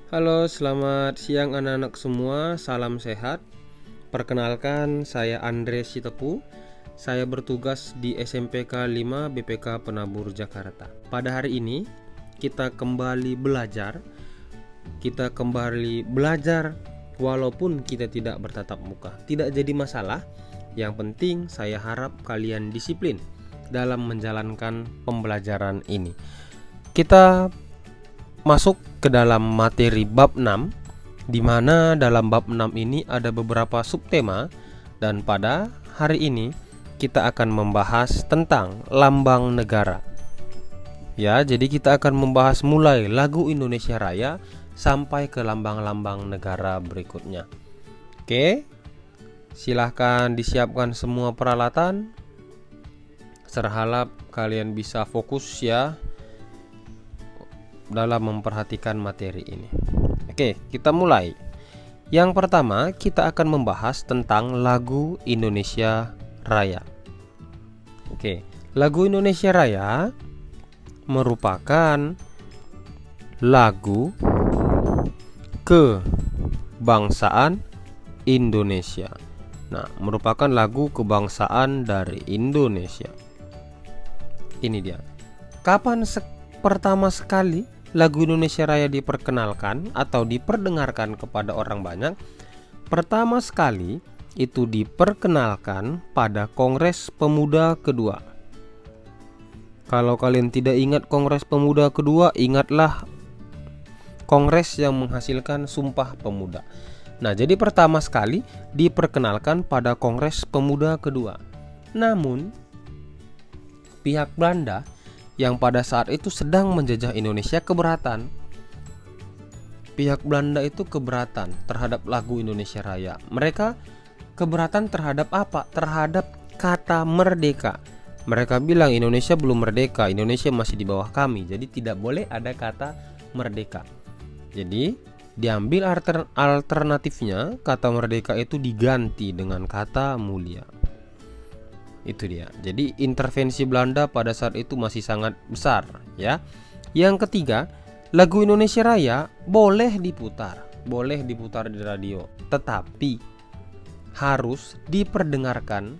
Halo, selamat siang anak-anak semua. Salam sehat. Perkenalkan, saya Andre Sitepu. Saya bertugas di SMPK 5 BPK Penabur Jakarta. Pada hari ini kita kembali belajar. Walaupun kita tidak bertatap muka. Tidak jadi masalah. Yang penting saya harap kalian disiplin dalam menjalankan pembelajaran ini. Kita masuk ke dalam materi bab 6, di mana dalam bab 6 ini ada beberapa subtema, dan pada hari ini kita akan membahas tentang lambang negara. Ya, jadi kita akan membahas mulai lagu Indonesia Raya sampai ke lambang-lambang negara berikutnya. Oke, silahkan disiapkan semua peralatan. Serharap kalian bisa fokus ya dalam memperhatikan materi ini. Oke, kita mulai. Yang pertama, kita akan membahas tentang lagu Indonesia Raya. Oke, lagu Indonesia Raya merupakan lagu kebangsaan Indonesia. Nah, merupakan lagu kebangsaan dari Indonesia. Ini dia. Kapan pertama sekali lagu Indonesia Raya diperkenalkan atau diperdengarkan kepada orang banyak? Pertama sekali itu diperkenalkan pada Kongres Pemuda kedua. Kalau kalian tidak ingat Kongres Pemuda kedua, ingatlah kongres yang menghasilkan Sumpah Pemuda. Nah, jadi pertama sekali diperkenalkan pada Kongres Pemuda kedua. Namun pihak Belanda yang pada saat itu sedang menjajah Indonesia keberatan. Pihak Belanda itu keberatan terhadap lagu Indonesia Raya. Mereka keberatan terhadap apa? Terhadap kata merdeka. Mereka bilang Indonesia belum merdeka, Indonesia masih di bawah kami, jadi tidak boleh ada kata merdeka. Jadi diambil alternatifnya, kata merdeka itu diganti dengan kata mulia. Itu dia. Jadi intervensi Belanda pada saat itu masih sangat besar, ya. Yang ketiga, lagu Indonesia Raya boleh diputar di radio, tetapi harus diperdengarkan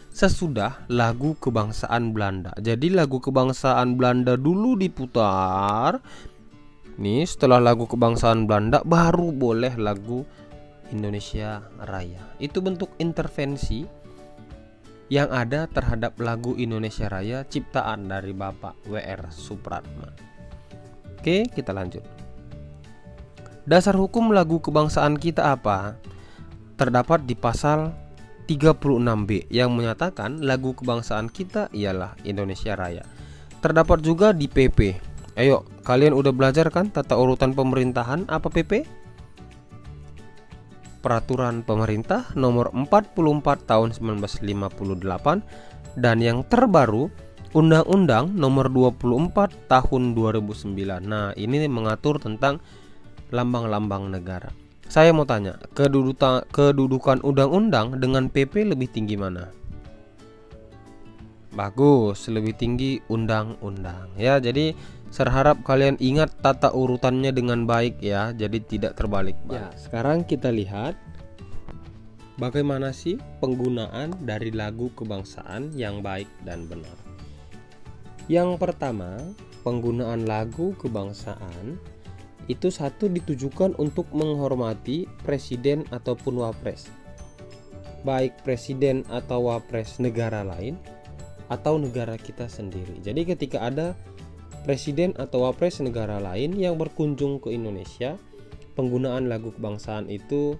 sesudah lagu kebangsaan Belanda. Jadi lagu kebangsaan Belanda dulu diputar. Nih, setelah lagu kebangsaan Belanda baru boleh lagu Indonesia Raya. Itu bentuk intervensi yang ada terhadap lagu Indonesia Raya ciptaan dari Bapak W.R. Supratman. Oke, kita lanjut. Dasar hukum lagu kebangsaan kita apa? Terdapat di pasal 36B yang menyatakan lagu kebangsaan kita ialah Indonesia Raya. Terdapat juga di PP. Ayo, kalian udah belajar kan tata urutan pemerintahan? Apa PP? Peraturan Pemerintah Nomor 44 Tahun 1958, dan yang terbaru Undang-Undang Nomor 24 Tahun 2009. Nah, ini mengatur tentang lambang-lambang negara. Saya mau tanya, kedudukan undang-undang dengan PP lebih tinggi mana? Bagus, lebih tinggi undang-undang. Ya, jadi saya harap kalian ingat tata urutannya dengan baik ya, jadi tidak terbalik. Ya, sekarang kita lihat bagaimana sih penggunaan dari lagu kebangsaan yang baik dan benar. Yang pertama, penggunaan lagu kebangsaan itu satu ditujukan untuk menghormati presiden ataupun wapres, baik presiden atau wapres negara lain atau negara kita sendiri. Jadi ketika ada presiden atau wapres negara lain yang berkunjung ke Indonesia, penggunaan lagu kebangsaan itu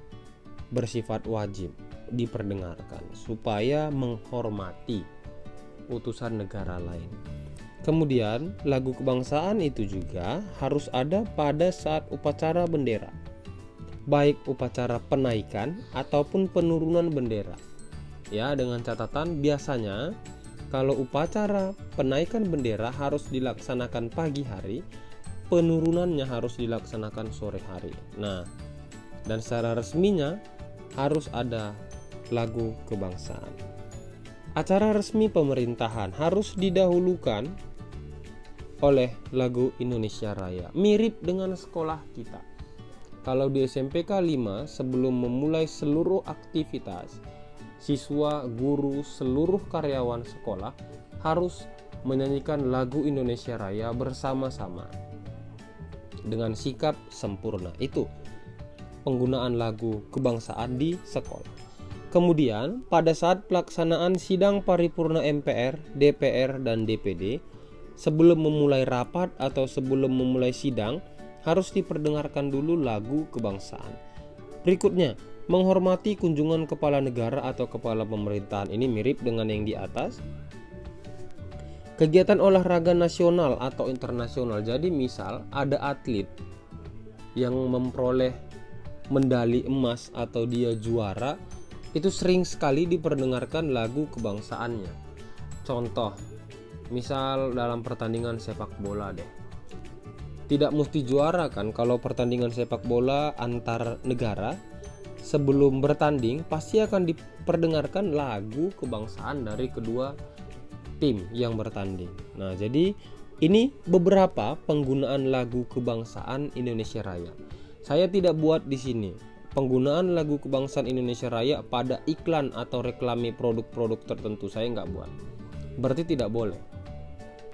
bersifat wajib diperdengarkan supaya menghormati utusan negara lain. Kemudian lagu kebangsaan itu juga harus ada pada saat upacara bendera, baik upacara penaikan ataupun penurunan bendera. Ya, dengan catatan biasanya kalau upacara penaikan bendera harus dilaksanakan pagi hari, penurunannya harus dilaksanakan sore hari. Nah, dan secara resminya harus ada lagu kebangsaan. Acara resmi pemerintahan harus didahulukan oleh lagu Indonesia Raya. Mirip dengan sekolah kita. Kalau di SMPK 5, sebelum memulai seluruh aktivitas, siswa, guru, seluruh karyawan sekolah harus menyanyikan lagu Indonesia Raya bersama-sama dengan sikap sempurna. Itu penggunaan lagu kebangsaan di sekolah. Kemudian pada saat pelaksanaan sidang paripurna MPR, DPR, dan DPD, sebelum memulai rapat atau sebelum memulai sidang, harus diperdengarkan dulu lagu kebangsaan. Berikutnya, menghormati kunjungan kepala negara atau kepala pemerintahan. Ini mirip dengan yang di atas. Kegiatan olahraga nasional atau internasional. Jadi misal ada atlet yang memperoleh medali emas atau dia juara, itu sering sekali diperdengarkan lagu kebangsaannya. Contoh, misal dalam pertandingan sepak bola deh. Tidak mesti juara kan, kalau pertandingan sepak bola antar negara, sebelum bertanding pasti akan diperdengarkan lagu kebangsaan dari kedua tim yang bertanding. Nah, jadi ini beberapa penggunaan lagu kebangsaan Indonesia Raya. Saya tidak buat di sini penggunaan lagu kebangsaan Indonesia Raya pada iklan atau reklame produk-produk tertentu, saya nggak buat. Berarti tidak boleh.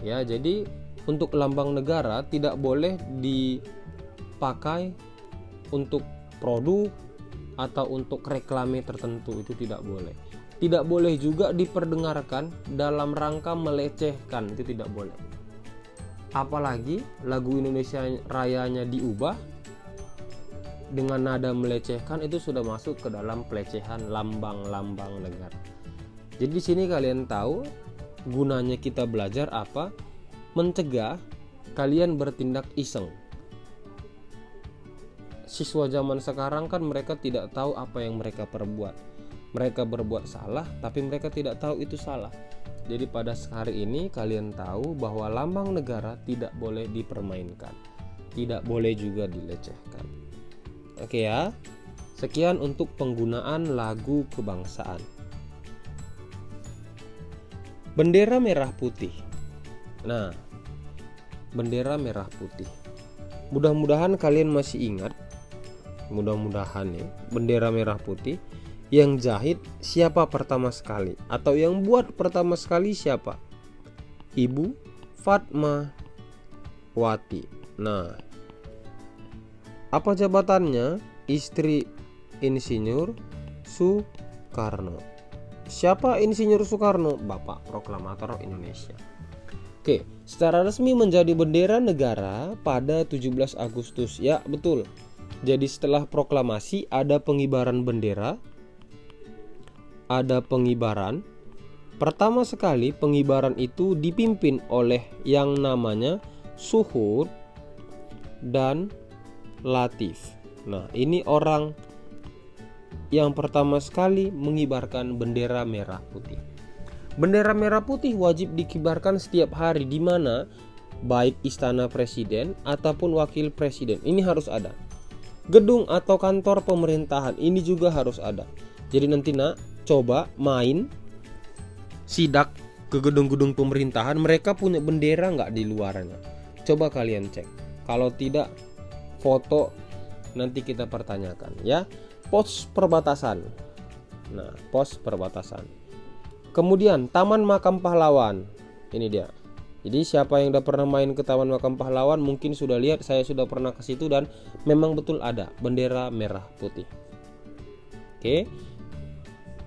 Ya, jadi untuk lambang negara tidak boleh dipakai untuk produk atau untuk reklame tertentu, itu tidak boleh. Tidak boleh juga diperdengarkan dalam rangka melecehkan, itu tidak boleh. Apalagi lagu Indonesia Rayanya diubah dengan nada melecehkan, itu sudah masuk ke dalam pelecehan lambang-lambang negara. Jadi di sini kalian tahu gunanya kita belajar apa? Mencegah kalian bertindak iseng. Siswa zaman sekarang kan mereka tidak tahu apa yang mereka perbuat. Mereka berbuat salah tapi mereka tidak tahu itu salah. Jadi pada hari ini kalian tahu bahwa lambang negara tidak boleh dipermainkan, tidak boleh juga dilecehkan. Oke ya. Sekian untuk penggunaan lagu kebangsaan. Bendera merah putih. Nah, bendera merah putih. Mudah-mudahan kalian masih ingat. Mudah-mudahan ya, bendera merah putih yang jahit siapa pertama sekali atau yang buat pertama sekali siapa? Ibu Fatmawati. Nah, apa jabatannya? Istri Insinyur Soekarno. Siapa Insinyur Soekarno? Bapak Proklamator Indonesia. Oke, secara resmi menjadi bendera negara pada 17 Agustus. Ya, betul. Jadi setelah proklamasi ada pengibaran bendera. Ada pengibaran. Pertama sekali pengibaran itu dipimpin oleh yang namanya Suhud dan Latif. Nah, ini orang yang pertama sekali mengibarkan bendera merah putih. Bendera merah putih wajib dikibarkan setiap hari di mana baik istana presiden ataupun wakil presiden. Ini harus ada. Gedung atau kantor pemerintahan ini juga harus ada. Jadi nanti coba main sidak ke gedung-gedung pemerintahan, mereka punya bendera nggak di luarnya? Coba kalian cek. Kalau tidak, foto nanti kita pertanyakan ya. Pos perbatasan. Nah, pos perbatasan. Kemudian Taman Makam Pahlawan. Ini dia. Jadi siapa yang udah pernah main ke Taman Makam Pahlawan mungkin sudah lihat, saya sudah pernah ke situ dan memang betul ada bendera merah putih. Oke.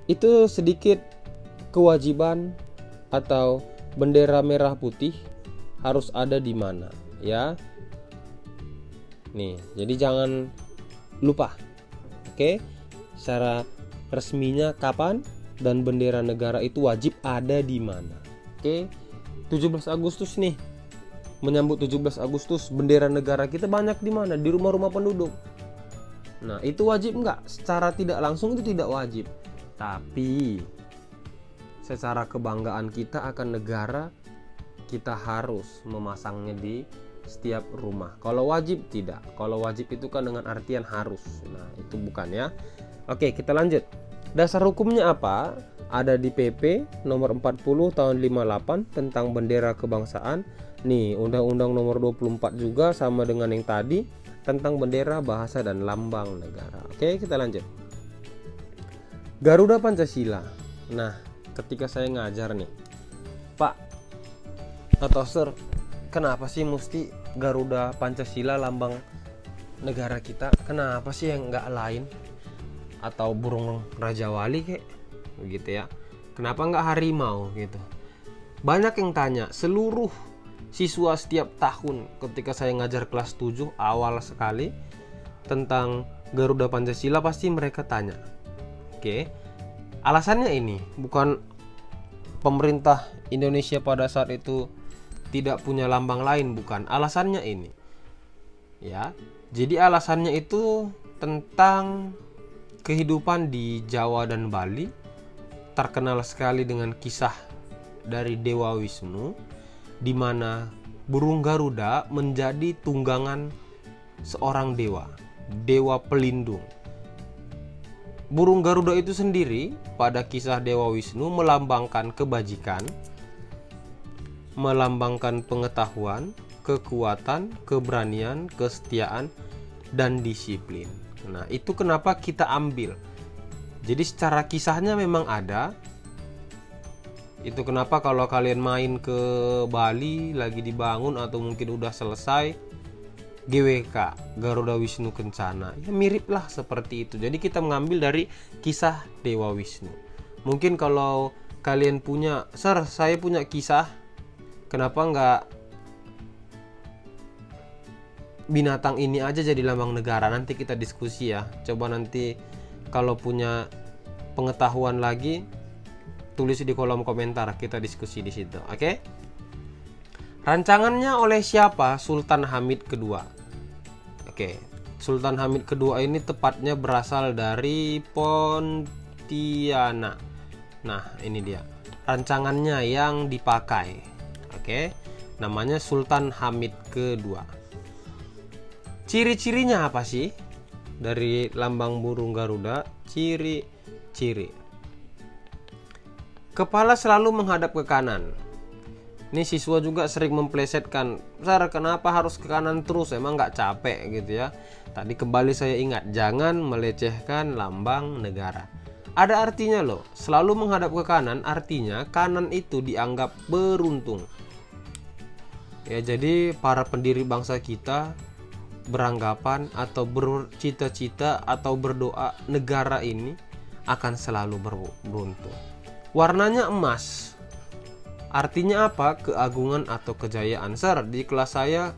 Itu sedikit kewajiban atau bendera merah putih harus ada di mana ya. Nih, jadi jangan lupa. Oke. Secara resminya kapan dan bendera negara itu wajib ada di mana. Oke. 17 Agustus nih. Menyambut 17 Agustus, bendera negara kita banyak di mana? Di rumah-rumah penduduk. Nah, itu wajib enggak? Secara tidak langsung itu tidak wajib. Tapi secara kebanggaan kita akan negara, kita harus memasangnya di setiap rumah. Kalau wajib tidak. Kalau wajib itu kan dengan artian harus. Nah, itu bukan ya. Oke, kita lanjut. Dasar hukumnya apa? Ada di PP nomor 40 tahun 58 tentang bendera kebangsaan. Nih, Undang-Undang nomor 24 juga sama dengan yang tadi. tentang bendera, bahasa, dan lambang negara. Oke, kita lanjut. Garuda Pancasila. Nah, ketika saya ngajar nih, Pak atau Sir, kenapa sih mesti Garuda Pancasila lambang negara kita? Kenapa sih yang nggak lain? Atau burung Raja Wali kayak begitu ya? Kenapa nggak harimau gitu? Banyak yang tanya. Seluruh siswa setiap tahun ketika saya ngajar kelas 7 awal sekali tentang Garuda Pancasila pasti mereka tanya. Oke. Alasannya ini bukan pemerintah Indonesia pada saat itu tidak punya lambang lain, bukan. Alasannya ini. Ya. Jadi alasannya itu tentang kehidupan di Jawa dan Bali, terkenal sekali dengan kisah dari Dewa Wisnu, di mana burung Garuda menjadi tunggangan seorang dewa, dewa pelindung. Burung Garuda itu sendiri pada kisah Dewa Wisnu melambangkan kebajikan, melambangkan pengetahuan, kekuatan, keberanian, kesetiaan, dan disiplin. Nah, itu kenapa kita ambil. Jadi secara kisahnya memang ada. Itu kenapa kalau kalian main ke Bali lagi dibangun atau mungkin udah selesai, GWK, Garuda Wisnu Kencana, ya mirip lah seperti itu. Jadi kita mengambil dari kisah Dewa Wisnu. Mungkin kalau kalian punya, Sir, saya punya kisah, kenapa nggak binatang ini aja jadi lambang negara? Nanti kita diskusi ya. Coba nanti kalau punya pengetahuan lagi tulis di kolom komentar, kita diskusi di situ. Oke? Rancangannya oleh siapa? Sultan Hamid kedua. Oke. Sultan Hamid kedua ini tepatnya berasal dari Pontianak. Nah, ini dia. Rancangannya yang dipakai. Oke. Namanya Sultan Hamid kedua. Ciri-cirinya apa sih dari lambang burung Garuda? Ciri-ciri. Kepala selalu menghadap ke kanan. Ini siswa juga sering memplesetkan, Sir, kenapa harus ke kanan terus? Emang nggak capek gitu ya? Tadi kembali saya ingat, jangan melecehkan lambang negara. Ada artinya loh. Selalu menghadap ke kanan artinya kanan itu dianggap beruntung. Ya, jadi para pendiri bangsa kita beranggapan atau bercita-cita atau berdoa negara ini akan selalu beruntung. Warnanya emas. Artinya apa? Keagungan atau kejayaan. Sir, di kelas saya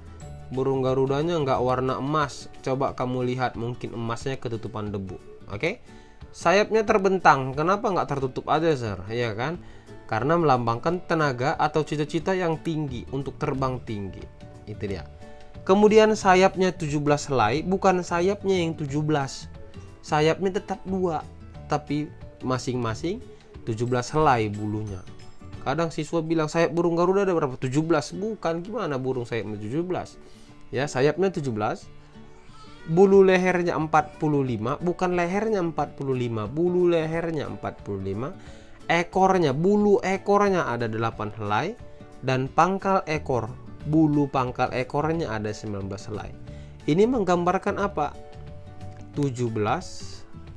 burung Garudanya nggak warna emas. Coba kamu lihat, mungkin emasnya ketutupan debu. Oke? Sayapnya terbentang. Kenapa nggak tertutup aja, Sir? Ya kan? Karena melambangkan tenaga atau cita-cita yang tinggi untuk terbang tinggi. Itu dia. Kemudian sayapnya 17 helai, bukan sayapnya yang 17. Sayapnya tetap 2, tapi masing-masing 17 helai bulunya. Kadang siswa bilang sayap burung Garuda ada berapa? 17. Bukan, gimana burung sayapnya 17? Ya, sayapnya 17. Bulu lehernya 45, bukan lehernya 45, bulu lehernya 45. Ekornya, bulu ekornya ada 8 helai, dan pangkal ekor, bulu pangkal ekornya ada 19 helai. Ini menggambarkan apa? 17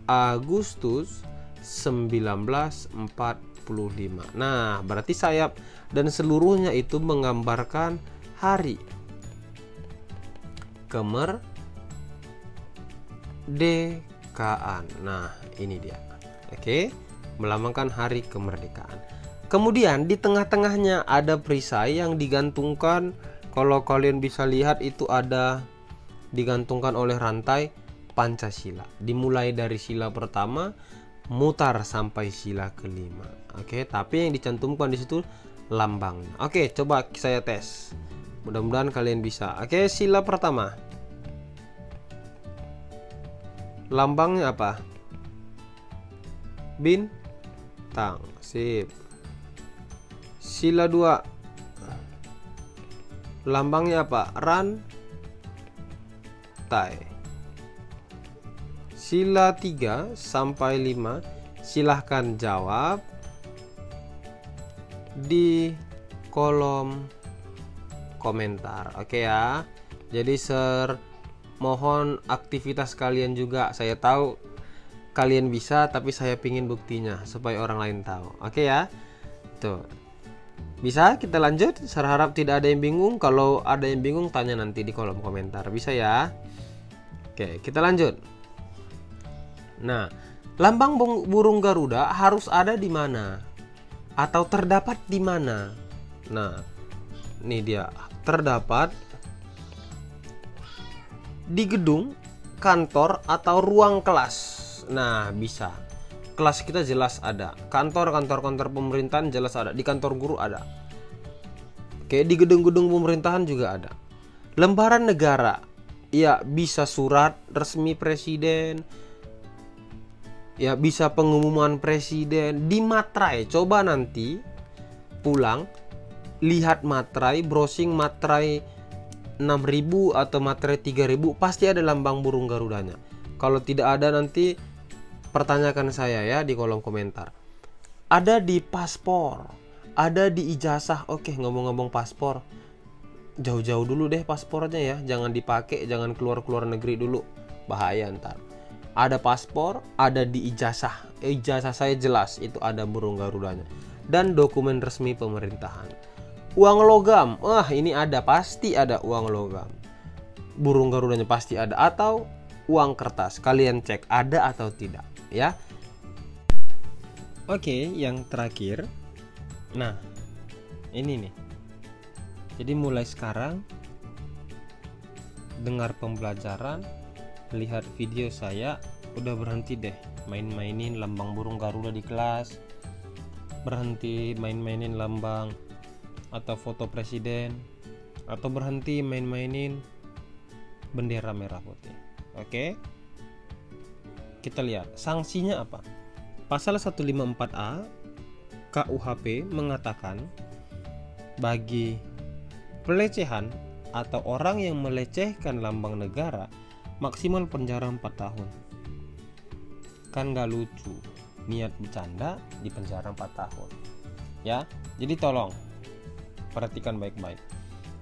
Agustus 1945. Nah, berarti sayap dan seluruhnya itu menggambarkan hari kemerdekaan. Nah, ini dia. Oke, melambangkan hari kemerdekaan. Kemudian di tengah-tengahnya ada perisai yang digantungkan. Kalau kalian bisa lihat itu ada digantungkan oleh rantai Pancasila. Dimulai dari sila pertama, mutar sampai sila kelima. Oke, tapi yang dicantumkan di situ lambangnya. Oke, coba saya tes. Mudah-mudahan kalian bisa. Oke, sila pertama. Lambangnya apa? Bintang. Sip. Sila 2. Lambangnya apa? Rantai. Sila 3 sampai 5 silahkan jawab di kolom komentar. Oke ya. Jadi mohon aktivitas kalian juga. Saya tahu kalian bisa, tapi saya pingin buktinya supaya orang lain tahu. Oke ya. Tuh. Bisa kita lanjut? Saya harap tidak ada yang bingung. Kalau ada yang bingung tanya nanti di kolom komentar. Bisa ya? Oke, kita lanjut. Nah, lambang burung Garuda harus ada di mana? Atau terdapat di mana? Nah, ini dia, terdapat di gedung, kantor, atau ruang kelas. Nah, bisa. Kelas kita jelas ada. Kantor pemerintahan jelas ada. Di kantor guru ada. Oke, di gedung-gedung pemerintahan juga ada. Lembaran negara. Ya, bisa surat resmi presiden. Ya, bisa pengumuman presiden. Di materai, coba nanti pulang lihat materai, browsing materai 6.000 atau materai 3.000, pasti ada lambang burung Garudanya. Kalau tidak ada nanti pertanyakan saya ya di kolom komentar. Ada di paspor, ada di ijazah. Oke, ngomong-ngomong paspor, jauh-jauh dulu deh paspornya ya, jangan dipakai, jangan keluar negeri dulu, bahaya ntar. Ada paspor, ada di ijazah. Ijazah saya jelas itu ada burung Garudanya. Dan dokumen resmi pemerintahan. Uang logam, ini ada, pasti ada uang logam. Burung Garudanya pasti ada. Atau uang kertas, kalian cek ada atau tidak ya. Oke, yang terakhir. Nah, ini nih. Jadi mulai sekarang dengar pembelajaran, lihat video saya, udah berhenti deh main-mainin lambang burung Garuda di kelas. Berhenti main-mainin lambang atau foto presiden, atau berhenti main-mainin bendera merah putih. Oke, kita lihat sanksinya apa. Pasal 154A KUHP mengatakan bagi pelecehan atau orang yang melecehkan lambang negara maksimal penjara 4 tahun. Kan gak lucu, niat bercanda di penjara 4 tahun ya. Jadi tolong perhatikan baik-baik.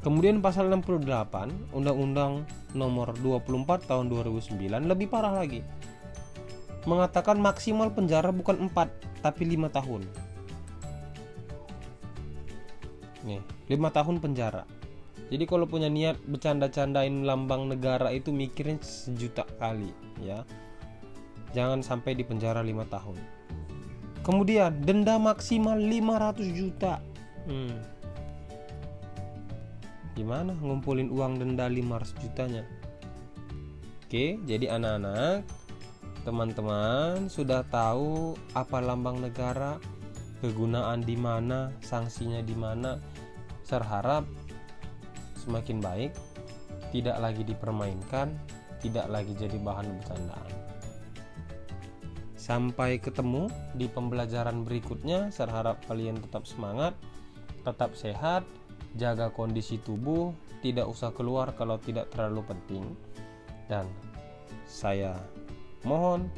Kemudian pasal 68 Undang-Undang Nomor 24 Tahun 2009 lebih parah lagi. Mengatakan maksimal penjara bukan 4 tapi 5 tahun. Nih, 5 tahun penjara. Jadi kalau punya niat bercanda-candain lambang negara itu mikirin 1.000.000 kali ya. Jangan sampai di penjara 5 tahun. Kemudian denda maksimal 500 juta. Gimana ngumpulin uang denda 500 jutanya? Oke, jadi anak-anak, teman-teman sudah tahu apa lambang negara, kegunaan di mana, sanksinya di mana. Saya harap semakin baik, tidak lagi dipermainkan, tidak lagi jadi bahan bercandaan. Sampai ketemu di pembelajaran berikutnya. Saya harap kalian tetap semangat, tetap sehat, jaga kondisi tubuh, tidak usah keluar kalau tidak terlalu penting. Dan saya mohon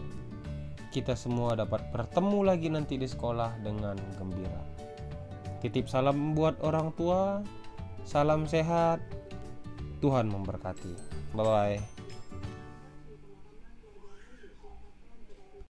kita semua dapat bertemu lagi nanti di sekolah dengan gembira. Titip salam buat orang tua, salam sehat, Tuhan memberkati. Bye-bye.